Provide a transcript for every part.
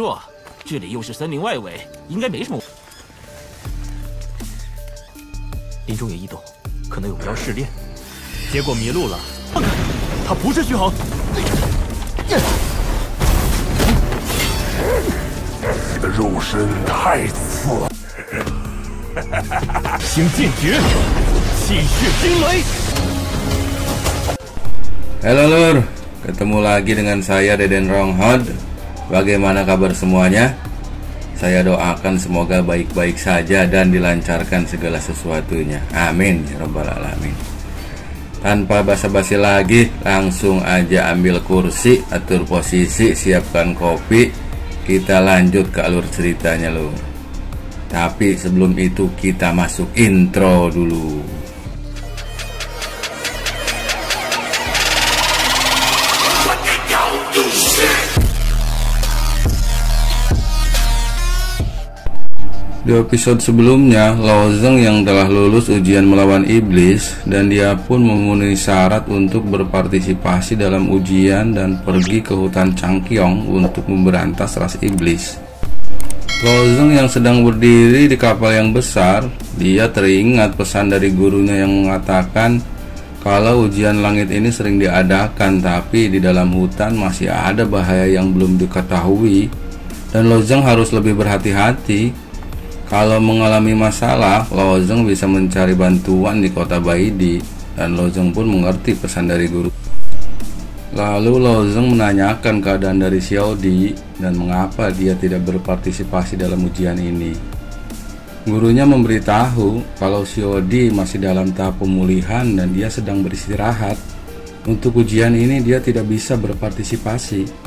错，这里又是森林外围，应该没什么。林中有异动，可能有妖试炼，结果迷路了。他不是虚衡。你的肉身太次。星剑诀，气血惊雷。Halo lur, ketemu lagi dengan saya Deden Ronghod. Bagaimana kabar semuanya? Saya doakan semoga baik-baik saja dan dilancarkan segala sesuatunya. Amin ya rabbal alamin. Tanpa basa-basi lagi, langsung aja ambil kursi, atur posisi, siapkan kopi. Kita lanjut ke alur ceritanya lur. Tapi sebelum itu kita masuk intro dulu. Di episode sebelumnya, Lao Zeng yang telah lulus ujian melawan iblis dan dia pun memenuhi syarat untuk berpartisipasi dalam ujian dan pergi ke hutan Changqiong untuk memberantas ras iblis. Lao Zeng yang sedang berdiri di kapal yang besar, dia teringat pesan dari gurunya yang mengatakan kalau ujian langit ini sering diadakan, tapi di dalam hutan masih ada bahaya yang belum diketahui dan Lao Zeng harus lebih berhati-hati. Kalau mengalami masalah, Lao Zeng bisa mencari bantuan di kota Baidi, dan Lao Zeng pun mengerti pesan dari guru. Lalu Lao Zeng menanyakan keadaan dari Xiao Di dan mengapa dia tidak berpartisipasi dalam ujian ini. Gurunya memberitahu kalau Xiao Di masih dalam tahap pemulihan dan dia sedang beristirahat. Untuk ujian ini dia tidak bisa berpartisipasi.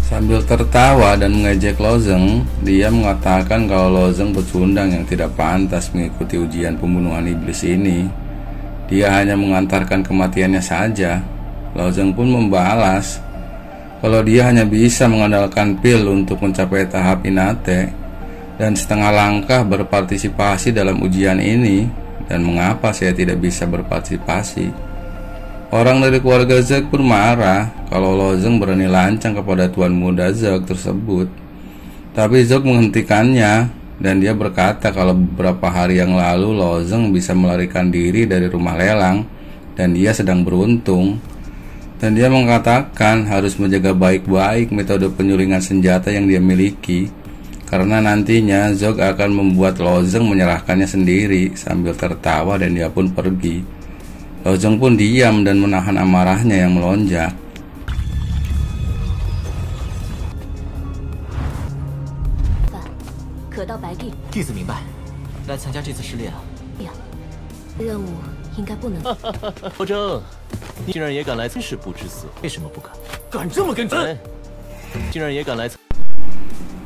Sambil tertawa dan mengejek Lao Zeng, dia mengatakan kalau Lao Zeng pecundang yang tidak pantas mengikuti ujian pembunuhan iblis ini. Dia hanya mengantarkan kematiannya saja. Lao Zeng pun membalas kalau dia hanya bisa mengandalkan pil untuk mencapai tahap Inate dan setengah langkah berpartisipasi dalam ujian ini, dan mengapa saya tidak bisa berpartisipasi. Orang dari keluarga Zheg pun marah kalau Lao Zeng berani lancang kepada tuan muda Zheg tersebut. Tapi Zheg menghentikannya dan dia berkata kalau beberapa hari yang lalu Lao Zeng bisa melarikan diri dari rumah lelang dan dia sedang beruntung. Dan dia mengatakan harus menjaga baik-baik metode penyulingan senjata yang dia miliki, karena nantinya Zheg akan membuat Lao Zeng menyerahkannya sendiri. Sambil tertawa dan dia pun pergi. Lao Zeng pun diam dan menahan amarahnya yang melonjak.弟子明白，来参加这次试炼啊。任务应该不能。高征，你竟然也敢来，真是不知死。为什么不敢？敢这么跟真？竟然也敢来。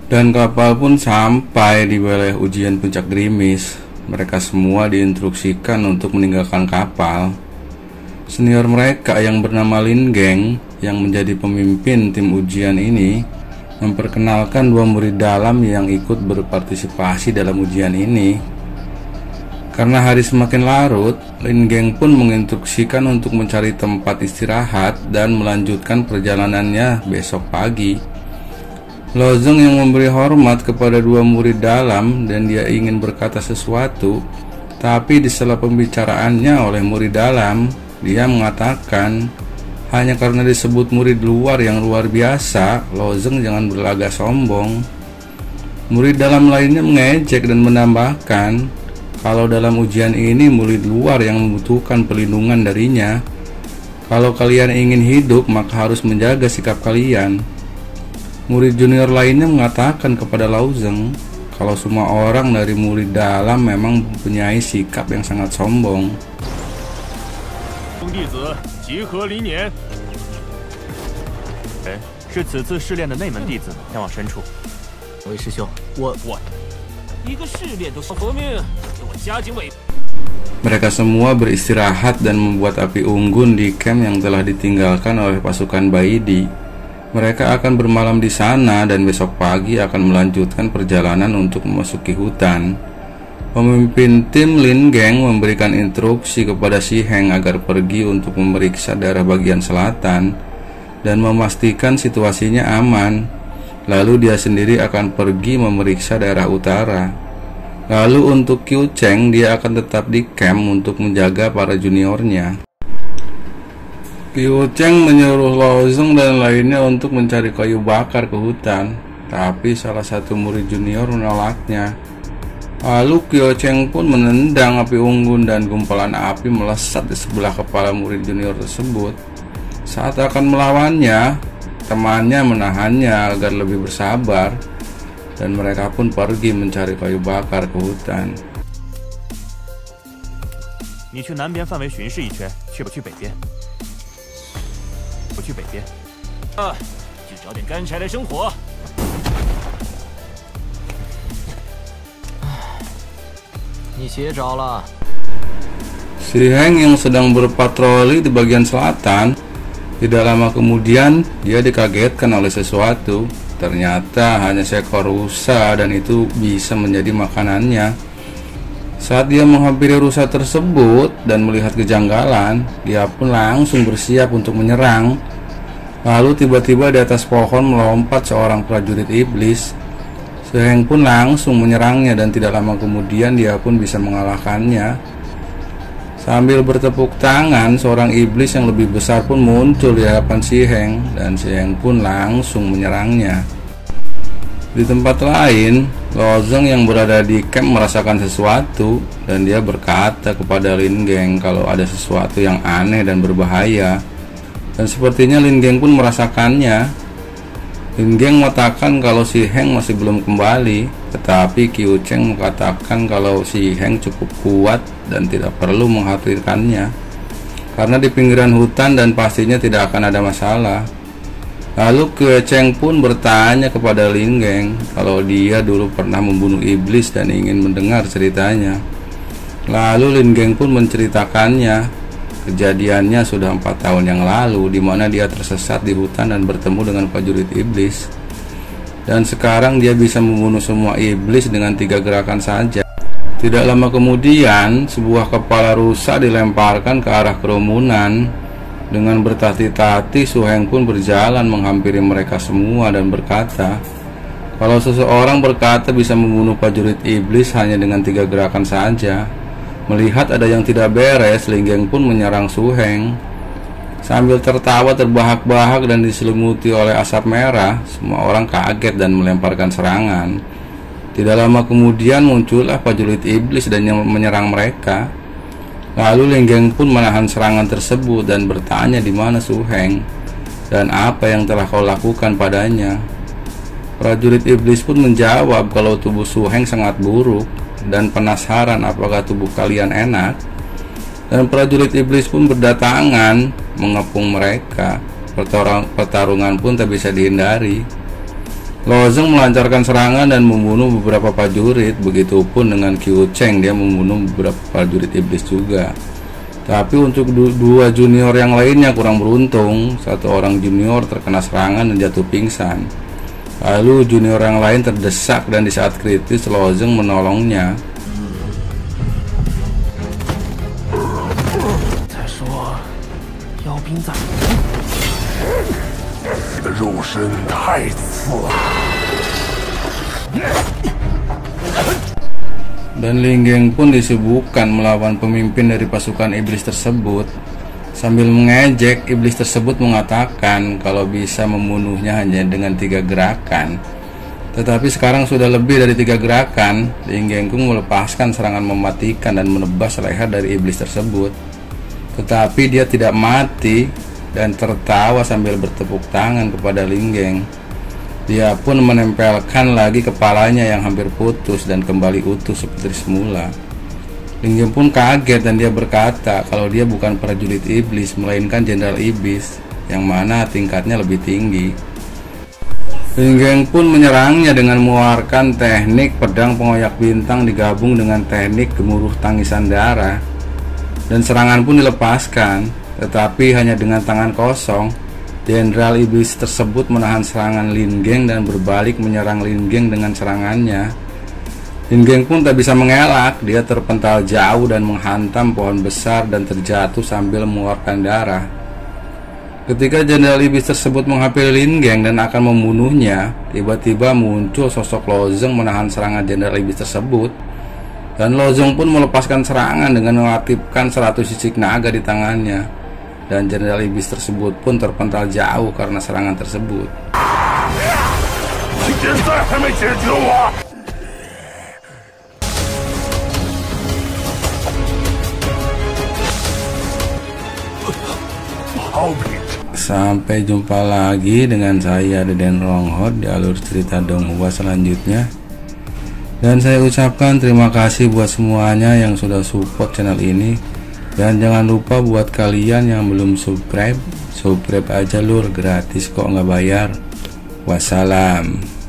Dan kapal pun sampai di wilayah ujian puncak gerimis. Mereka semua diinstruksikan untuk meninggalkan kapal. Senior mereka yang bernama Lin Geng yang menjadi pemimpin tim ujian ini memperkenalkan dua murid dalam yang ikut berpartisipasi dalam ujian ini. Karena hari semakin larut, Lin Geng pun menginstruksikan untuk mencari tempat istirahat dan melanjutkan perjalanannya besok pagi. Lao Zeng yang memberi hormat kepada dua murid dalam dan dia ingin berkata sesuatu, tapi di sela pembicaraannya oleh murid dalam, dia mengatakan hanya karena disebut murid luar yang luar biasa, Lao Zeng jangan berlagak sombong. Murid dalam lainnya mengejek dan menambahkan kalau dalam ujian ini murid luar yang membutuhkan perlindungan darinya. Kalau kalian ingin hidup, maka harus menjaga sikap kalian. Murid junior lainnya mengatakan kepada Lao Zeng kalau semua orang dari murid dalam memang mempunyai sikap yang sangat sombong. Mereka semua beristirahat dan membuat api unggun di camp yang telah ditinggalkan oleh pasukan Baidi. Mereka akan bermalam di sana dan besok pagi akan melanjutkan perjalanan untuk memasuki hutan. Pemimpin tim Lin Geng memberikan instruksi kepada Si Heng agar pergi untuk memeriksa daerah bagian selatan dan memastikan situasinya aman. Lalu dia sendiri akan pergi memeriksa daerah utara. Lalu untuk Qiu Cheng, dia akan tetap di camp untuk menjaga para juniornya. Qiu Cheng menyuruh Lo Zeng dan lainnya untuk mencari kayu bakar ke hutan, tapi salah satu murid junior menolaknya. Lalu Qiu Cheng pun menendang api unggun dan gumpalan api melesat di sebelah kepala murid junior tersebut. Saat akan melawannya, temannya menahannya agar lebih bersabar, dan mereka pun pergi mencari kayu bakar ke hutan. 你去南边范围巡视一圈，去不去北边？不去北边。去找点干柴来生火。你鞋着了。 Si Heng yang sedang berpatroli di bagian selatan, tidak lama kemudian dia dikagetkan oleh sesuatu. Ternyata hanya seekor rusa, dan itu bisa menjadi makanannya. Saat dia menghampiri rusa tersebut dan melihat kejanggalan, dia pun langsung bersiap untuk menyerang. Lalu tiba-tiba di atas pohon melompat seorang prajurit iblis. Si Heng pun langsung menyerangnya, dan tidak lama kemudian dia pun bisa mengalahkannya. Sambil bertepuk tangan, seorang iblis yang lebih besar pun muncul di hadapan si Heng, dan si Heng pun langsung menyerangnya. Di tempat lain, Lo Zeng yang berada di camp merasakan sesuatu, dan dia berkata kepada Lin Geng kalau ada sesuatu yang aneh dan berbahaya. Dan sepertinya Lin Geng pun merasakannya. Lin Geng mengatakan kalau si Heng masih belum kembali, tetapi Qiu Cheng mengatakan kalau si Heng cukup kuat dan tidak perlu mengkhawatirkannya, karena di pinggiran hutan dan pastinya tidak akan ada masalah. Lalu Qiu Cheng pun bertanya kepada Lin Geng kalau dia dulu pernah membunuh iblis dan ingin mendengar ceritanya. Lalu Lin Geng pun menceritakannya. Kejadiannya sudah 4 tahun yang lalu, di mana dia tersesat di hutan dan bertemu dengan prajurit iblis. Dan sekarang dia bisa membunuh semua iblis dengan 3 gerakan saja. Tidak lama kemudian, sebuah kepala rusa dilemparkan ke arah kerumunan. Dengan bertati-tati, Su Heng pun berjalan menghampiri mereka semua dan berkata, kalau seseorang berkata bisa membunuh prajurit iblis hanya dengan 3 gerakan saja. Melihat ada yang tidak beres, Lin Geng pun menyerang Su Heng. Sambil tertawa terbahak-bahak dan diselimuti oleh asap merah, semua orang kaget dan melemparkan serangan. Tidak lama kemudian muncullah prajurit iblis dan menyerang mereka. Lalu Lin Geng pun menahan serangan tersebut dan bertanya di mana Su Heng dan apa yang telah kau lakukan padanya. Prajurit iblis pun menjawab kalau tubuh Su Heng sangat buruk dan penasaran apakah tubuh kalian enak. Dan prajurit iblis pun berdatangan mengepung mereka. Pertarungan pun tak bisa dihindari. Lo Zeng melancarkan serangan dan membunuh beberapa prajurit. Begitupun dengan Qiu Cheng, dia membunuh beberapa prajurit iblis juga. Tapi untuk 2 junior yang lainnya kurang beruntung. 1 orang junior terkena serangan dan jatuh pingsan. Lalu junior yang lain terdesak, dan di saat kritis Lo Zeng menolongnya. 你的肉身太次了。 Dan Lin Geng pun disibukkan melawan pemimpin dari pasukan iblis tersebut. Sambil mengejek, iblis tersebut mengatakan kalau bisa membunuhnya hanya dengan 3 gerakan. Tetapi sekarang sudah lebih dari 3 gerakan. Lin Geng pun melepaskan serangan mematikan dan menebas leher dari iblis tersebut. Tetapi dia tidak mati dan tertawa sambil bertepuk tangan kepada Lin Geng. Dia pun menempelkan lagi kepalanya yang hampir putus dan kembali utuh seperti semula. Lin Geng pun kaget dan dia berkata kalau dia bukan prajurit iblis melainkan jenderal iblis yang mana tingkatnya lebih tinggi. Lin Geng pun menyerangnya dengan mengeluarkan teknik pedang pengoyak bintang digabung dengan teknik gemuruh tangisan darah. Dan serangan pun dilepaskan, tetapi hanya dengan tangan kosong. Jenderal iblis tersebut menahan serangan Lin Geng dan berbalik menyerang Lin Geng dengan serangannya. Lin Geng pun tak bisa mengelak, dia terpental jauh dan menghantam pohon besar dan terjatuh sambil mengeluarkan darah. Ketika Jenderal Iblis tersebut menghapiri Lin Geng dan akan membunuhnya, tiba-tiba muncul sosok Lo Zeng menahan serangan Jenderal Iblis tersebut. Dan Lo Zeng pun melepaskan serangan dengan mengaktifkan 100 sisik naga di tangannya. Dan Jenderal Iblis tersebut pun terpental jauh karena serangan tersebut. Sampai jumpa lagi dengan saya Deden Ronghot di alur cerita Donghua selanjutnya. Dan saya ucapkan terima kasih buat semuanya yang sudah support channel ini. Dan jangan lupa buat kalian yang belum subscribe aja lur, gratis kok, nggak bayar. Wassalam.